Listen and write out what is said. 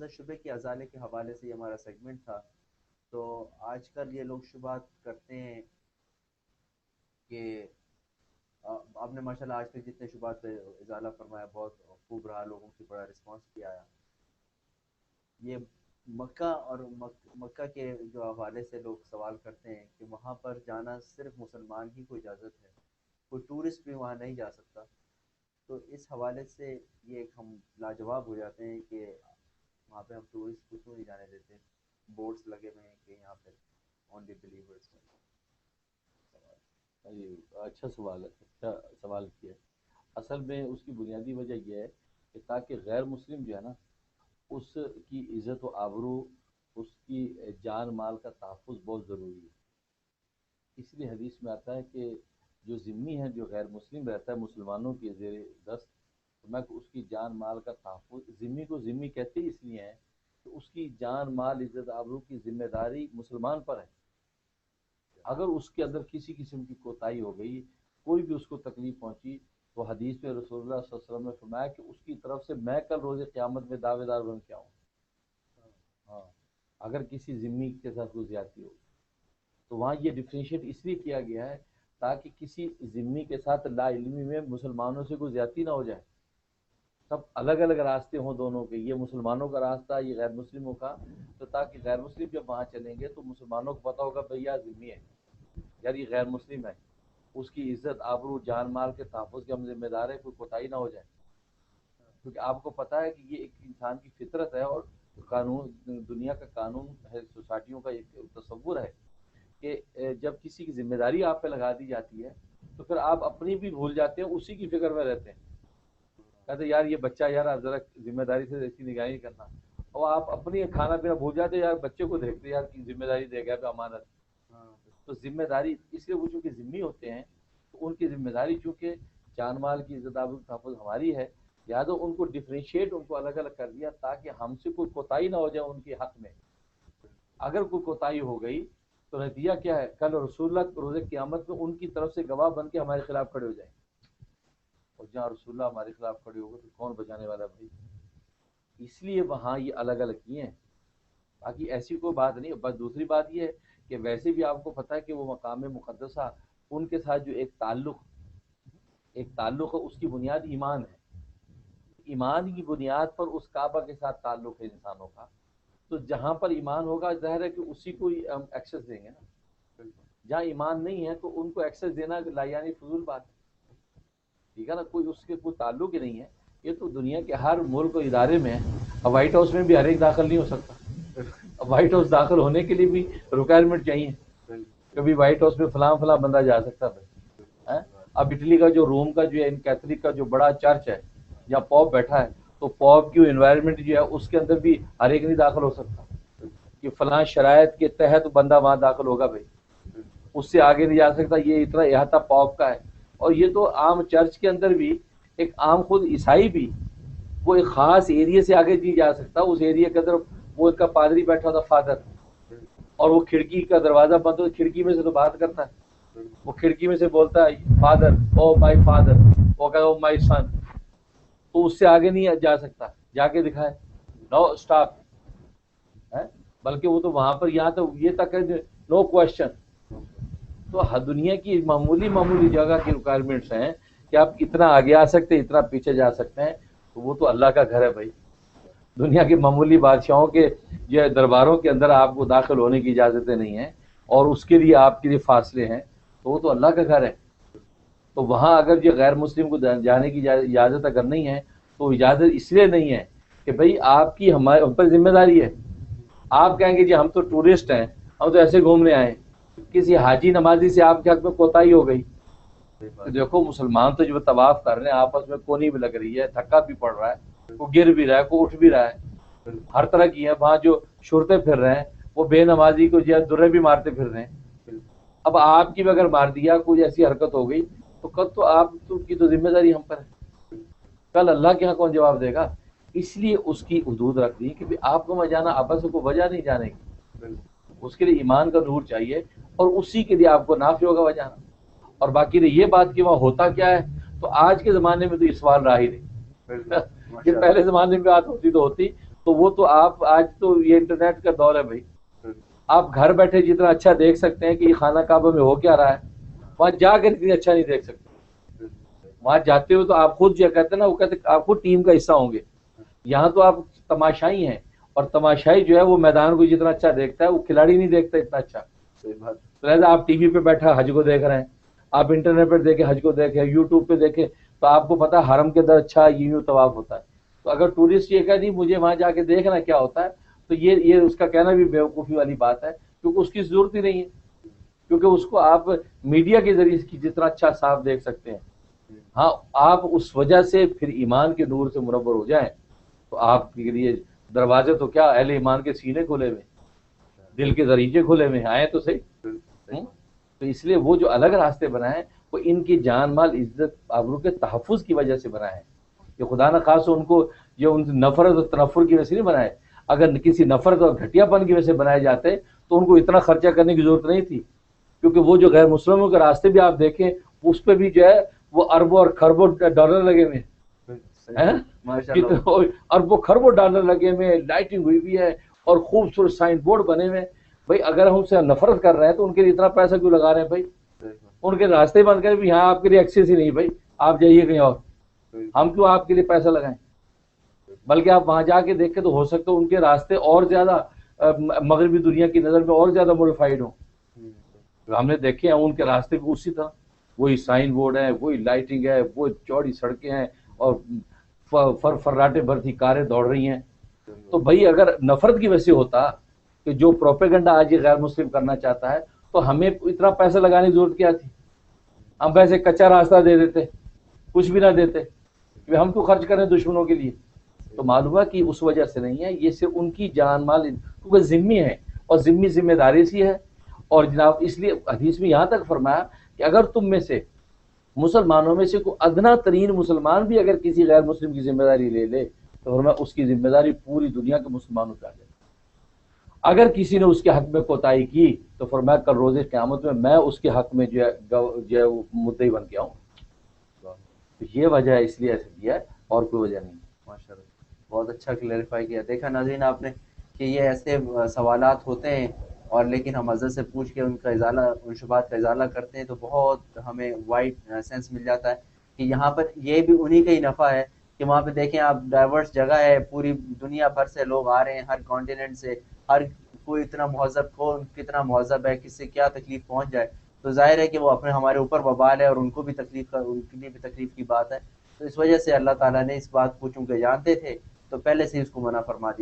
شبے کی ازالے کے حوالے سے یہ ہمارا سیگمنٹ تھا. تو آج کل یہ لوگ شبہات کرتے ہیں کہ آپ نے ماشاء اللہ آج تک جتنے شبہات پہ ازالہ فرمایا بہت خوب رہا، لوگوں کی بڑا رسپانس بھی آیا. یہ مکہ اور مکہ کے جو حوالے سے لوگ سوال کرتے ہیں کہ وہاں پر جانا صرف مسلمان ہی کو اجازت ہے، کوئی ٹورسٹ بھی وہاں نہیں جا سکتا. تو اس حوالے سے یہ ایک ہم لاجواب ہو جاتے ہیں کہ وہاں پہ ہم ٹورسٹ کو کیوں نہیں جانے دیتے. بورڈز لگے ہوئے ہیں کہ یہاں پہ اونلی بلیورز. اچھا سوال ہے، اچھا سوال کیا ہے. اصل میں اس کی بنیادی وجہ یہ ہے کہ تاکہ غیر مسلم جو ہے نا اس کی عزت و آبرو، اس کی جان مال کا تحفظ بہت ضروری ہے. اس لیے حدیث میں آتا ہے کہ جو ذمہ ہے، جو غیر مسلم رہتا ہے مسلمانوں کے زیر دست، تو میں اس کی جان مال کا تحفظ، ذمہ کو ذمہ کہتے ہی اس لیے ہیں کہ اس کی جان مال عزت آبرو کی ذمہ داری مسلمان پر ہے. اگر اس کے اندر کسی قسم کی کوتاہی ہو گئی، کوئی بھی اس کو تکلیف پہنچی، تو حدیث میں رسول اللہ صلی اللہ علیہ وسلم نے فرمایا کہ اس کی طرف سے میں کل روز قیامت میں دعوے دار بن کے آؤں. ہاں، اگر کسی ذمہ کے ساتھ کوئی زیادتی ہو تو وہاں یہ ڈفرینشیٹ اس لیے کیا گیا ہے تاکہ کسی ذمہ کے ساتھ لا علمی میں مسلمانوں سے کوئی زیادتی نہ ہو جائے. سب الگ الگ راستے ہوں دونوں کے، یہ مسلمانوں کا راستہ، یہ غیر مسلموں کا، تو تاکہ غیر مسلم جب وہاں چلیں گے تو مسلمانوں کو پتہ ہوگا بھئی یہ ذمہ ہے، یار یہ غیر مسلم ہے، اس کی عزت آبرو جان مال کے تحفظ کے ہم ذمہ دار ہیں، کوئی کوتاہی نہ ہو جائے. کیونکہ آپ کو پتہ ہے کہ یہ ایک انسان کی فطرت ہے، اور قانون، دنیا کا قانون ہے، سوسائٹیوں کا ایک تصور ہے کہ جب کسی کی ذمہ داری آپ پہ لگا دی جاتی ہے تو پھر آپ اپنی بھی بھول جاتے ہیں، اسی کی فکر میں رہتے ہیں. کہتے یار یہ بچہ، یار آپ ذرا ذمہ داری سے ایسی نگاہی کرنا، اور آپ اپنی کھانا پینا بھول جاتے، یار بچے کو دیکھتے، یار کی ذمہ داری دے گیا پہ امانت. تو ذمہ داری اس لیے وہ چونکہ ذمہ ہوتے ہیں تو ان کی ذمہ داری چونکہ جان مال کی عزت آبرو تحفظ ہماری ہے، لہٰذا ان کو ڈفرینشیٹ، ان کو الگ الگ کر دیا تاکہ ہم سے کوئی کوتاہی نہ ہو جائے ان کے حق میں. اگر کوئی کوتاہی ہو گئی تو نتیجہ کیا ہے؟ کل رسول اللہ روز قیامت میں ان کی طرف سے گواہ بن کے ہمارے خلاف کھڑے ہو جائیں. اور جہاں رسول اللہ ہمارے خلاف کھڑے ہوگا تو کون بچانے والا بھائی؟ اس لیے وہاں یہ الگ الگ کیے ہیں، باقی ایسی کوئی بات نہیں. بس دوسری بات یہ ہے کہ ویسے بھی آپ کو پتہ ہے کہ وہ مقام مقدسہ، ان کے ساتھ جو ایک تعلق ہے، اس کی بنیاد ایمان ہے. ایمان کی بنیاد پر اس کعبہ کے ساتھ تعلق ہے انسانوں کا، تو جہاں پر ایمان ہوگا ظاہر ہے کہ اسی کو ہم ایکسس دیں گے نا. جہاں ایمان نہیں ہے تو ان کو ایکسس دینا یعنی فضول بات ہے. ٹھیک ہے نا، کوئی اس کے کوئی تعلق ہی نہیں ہے. یہ تو دنیا کے ہر ملک و ادارے میں، اب وائٹ ہاؤس میں بھی ہر ایک داخل نہیں ہو سکتا. اب وائٹ ہاؤس داخل ہونے کے لیے بھی ریکوائرمنٹ چاہیے. کبھی وائٹ ہاؤس میں فلاں بندہ جا سکتا ہے. اب اٹلی کا جو روم کا جو ہے کیتھولک کا جو بڑا چرچ ہے جہاں پوپ بیٹھا ہے، تو پوپ کی انوائرمنٹ جو ہے اس کے اندر بھی ہر ایک نہیں داخل ہو سکتا کہ فلاں شرائط کے تحت بندہ وہاں داخل ہوگا بھائی، اس سے آگے نہیں جا سکتا. یہ اتنا احاطہ پوپ کا ہے. اور یہ تو عام چرچ کے اندر بھی، ایک عام خود عیسائی بھی وہ ایک خاص ایریے سے آگے نہیں جا سکتا. اس ایریے کے اندر وہ کا پادری بیٹھا ہوتا، فادر، اور وہ کھڑکی کا دروازہ بند ہو، کھڑکی میں سے تو بات کرتا ہے، وہ کھڑکی میں سے بولتا ہے فادر، او مائی فادر، وہ کہا او مائی سن. تو اس سے آگے نہیں جا سکتا، جا کے دکھائے نو اسٹاپ. بلکہ وہ تو وہاں پر یہاں تو یہ تک ہے نو کوشچن. تو دنیا کی معمولی جگہ کی ریکوائرمنٹس ہیں کہ آپ اتنا آگے آ سکتے ہیں، اتنا پیچھے جا سکتے ہیں. تو وہ تو اللہ کا گھر ہے بھائی. دنیا کے معمولی بادشاہوں کے جو درباروں کے اندر آپ کو داخل ہونے کی اجازتیں نہیں ہیں، اور اس کے لیے آپ کے لیے فاصلے ہیں. تو وہ تو اللہ کا گھر ہے. تو وہاں اگر جو غیر مسلم کو جانے کی اجازت اگر نہیں ہے تو اجازت اس لیے نہیں ہے کہ بھئی آپ کی ہمارے اوپر ذمہ داری ہے. آپ کہیں گے جی ہم تو ٹورسٹ ہیں، ہم تو ایسے گھومنے آئے. کسی حاجی نمازی سے آپ کے حق میں کوتاہی ہو گئی، دیکھو مسلمان تو جو طواف کر رہے ہیں آپس میں کونی بھی لگ رہی ہے، دھکا بھی پڑ رہا ہے، وہ گر بھی رہا ہے، کوئی اٹھ بھی رہا ہے، ہر طرح کی ہے. وہاں جو شرطے پھر رہے ہیں وہ بے نمازی کو جو ہے درے بھی مارتے پھر رہے ہیں. اب آپ کی بھی اگر مار دیا، کوئی ایسی حرکت ہو گئی تو کل تو آپ کی تو ذمہ داری ہم پر ہے. کل اللہ کے ہاں کون جواب دے گا؟ اس لیے اس کی حدود رکھ دی کہ آپ کو میں جانا آپس کو وجہ نہیں جانے کی. اس کے لیے ایمان کا نور چاہیے، اور اسی کے لیے آپ کو نافع ہوگا وہ جانا. اور باقی یہ بات کہ وہاں ہوتا کیا ہے، تو آج کے زمانے میں تو یہ سوال رہا ہی نہیں. یہ پہلے زمانے میں بات ہوتی تو تو وہ تو آپ آج تو یہ انٹرنیٹ کا دور ہے بھائی، آپ گھر بیٹھے جتنا اچھا دیکھ سکتے ہیں کہ یہ خانہ کعبہ میں ہو کیا رہا ہے، وہاں جا کر اتنی اچھا نہیں دیکھ سکتے. وہاں جاتے ہو تو آپ خود جو کہتے ہیں نا، وہ کہتے ہیں آپ خود ٹیم کا حصہ ہوں گے. یہاں تو آپ تماشائی ہیں، اور تماشائی جو ہے وہ میدان کو جتنا اچھا دیکھتا ہے وہ کھلاڑی نہیں دیکھتا اتنا اچھا. صحیح بات. تو لہٰذا آپ ٹی وی پہ بیٹھا حج کو دیکھ رہے ہیں، آپ انٹرنیٹ پہ دیکھیں حج کو دیکھیں، یوٹیوب پہ دیکھیں، تو آپ کو پتا حرم کے اندر اچھا یوں طواف ہوتا ہے. تو اگر ٹورسٹ یہ کہہ دی مجھے وہاں جا کے دیکھنا کیا ہوتا ہے، تو یہ اس کا کہنا بھی بیوقوفی والی بات ہے، کیونکہ اس کی ضرورت ہی نہیں ہے، کیونکہ اس کو آپ میڈیا کے ذریعے کی جتنا اچھا صاف دیکھ سکتے ہیں. ہاں آپ اس وجہ سے پھر ایمان کے نور سے منور ہو جائیں تو آپ کے لیے دروازے تو کیا اہل ایمان کے سینے کھولے ہوئے، دل کے دریچے کھولے ہوئے آئے تو صحیح. تو اس لیے وہ جو الگ راستے بنائے وہ ان کی جان مال عزت آبرو کے تحفظ کی وجہ سے بنائے ہیں، کہ خدا نہ خاص ان کو یہ ان نفرت اور تنفر کی وجہ سے نہیں بنائے. اگر کسی نفرت اور گھٹیا پن کی وجہ سے بنائے جاتے تو ان کو اتنا خرچہ کرنے کی ضرورت نہیں تھی. کیونکہ وہ جو غیر مسلموں کے راستے بھی آپ دیکھیں اس پہ بھی جو ہے وہ اربوں اور خربوں ڈالر لگے ہوئے ہیں، اربوں خربوں ڈالر لگے ہوئے، لائٹنگ ہوئی ہوئی ہے اور خوبصورت سائن بورڈ بنے ہوئے. بھائی اگر ہم سے نفرت کر رہے ہیں تو ان کے لیے اتنا پیسہ کیوں لگا رہے ہیں بھائی؟ ان کے راستے بند کریں بھی ہاں آپ کے لیے ایکسیس ہی نہیں بھائی، آپ جائیے کہیں اور، ہم کیوں آپ کے لیے پیسہ لگائیں؟ بلکہ آپ وہاں جا کے دیکھیں تو ہو سکتا ہے ان کے راستے اور زیادہ مغربی دنیا کی نظر میں اور زیادہ موڈیفائڈ ہوں. ہم نے دیکھے ہیں ان کے راستے بھی اسی طرح وہی سائن بورڈ ہے، وہی لائٹنگ ہے، وہ چوڑی سڑکیں ہیں اور فراٹے بھرتی کاریں دوڑ رہی ہیں. تو بھائی اگر نفرت کی وجہ سے ہوتا کہ جو پروپیگنڈا آج یہ غیر مسلم کرنا چاہتا ہے تو ہمیں اتنا پیسہ لگانے کی ضرورت کیا تھی؟ ہم ویسے کچا راستہ دے دیتے، کچھ بھی نہ دیتے، کہ ہم تو خرچ کریں دشمنوں کے لیے. تو معلوم ہے کہ اس وجہ سے نہیں ہے، یہ صرف ان کی جان مال، کیونکہ ذمہ ہے اور ذمہ ذمہ داری سی ہے. اور جناب اس لیے حدیث میں یہاں تک فرمایا کہ اگر تم میں سے مسلمانوں میں سے کوئی ادنا ترین مسلمان بھی اگر کسی غیر مسلم کی ذمہ داری لے لے تو فرمایا اس کی ذمہ داری پوری دنیا کے مسلمانوں پہ آ جائے. اگر کسی نے اس کے حق میں کوتاہی کی تو فرمایا کل روز قیامت میں اس کے حق میں جو ہے مدعی بن کے آؤں. تو یہ وجہ ہے، اس لیے ایسے کیا ہے اور کوئی وجہ نہیں. ماشاء اللہ بہت اچھا کلیریفائی کیا. دیکھا ناظرین آپ نے کہ یہ ایسے سوالات ہوتے ہیں اور لیکن ہم حضرت سے پوچھ کے ان کا ازالہ، ان شبہات کا ازالہ کرتے ہیں تو بہت ہمیں وائڈ سینس مل جاتا ہے کہ یہاں پر یہ بھی انہی کا ہی نفع ہے کہ وہاں پہ دیکھیں آپ ڈائیورس جگہ ہے، پوری دنیا بھر سے لوگ آ رہے ہیں، ہر کانٹیننٹ سے، ہر کوئی اتنا مہذب، کون کتنا مہذب ہے، کس سے کیا تکلیف پہنچ جائے. تو ظاہر ہے کہ وہ اپنے ہمارے اوپر وبال ہے اور ان کو بھی تکلیف ان کے لیے بھی تکلیف کی بات ہے. تو اس وجہ سے اللہ تعالیٰ نے اس بات کو چونکہ جانتے تھے تو پہلے سے اس کو منع فرما دیا.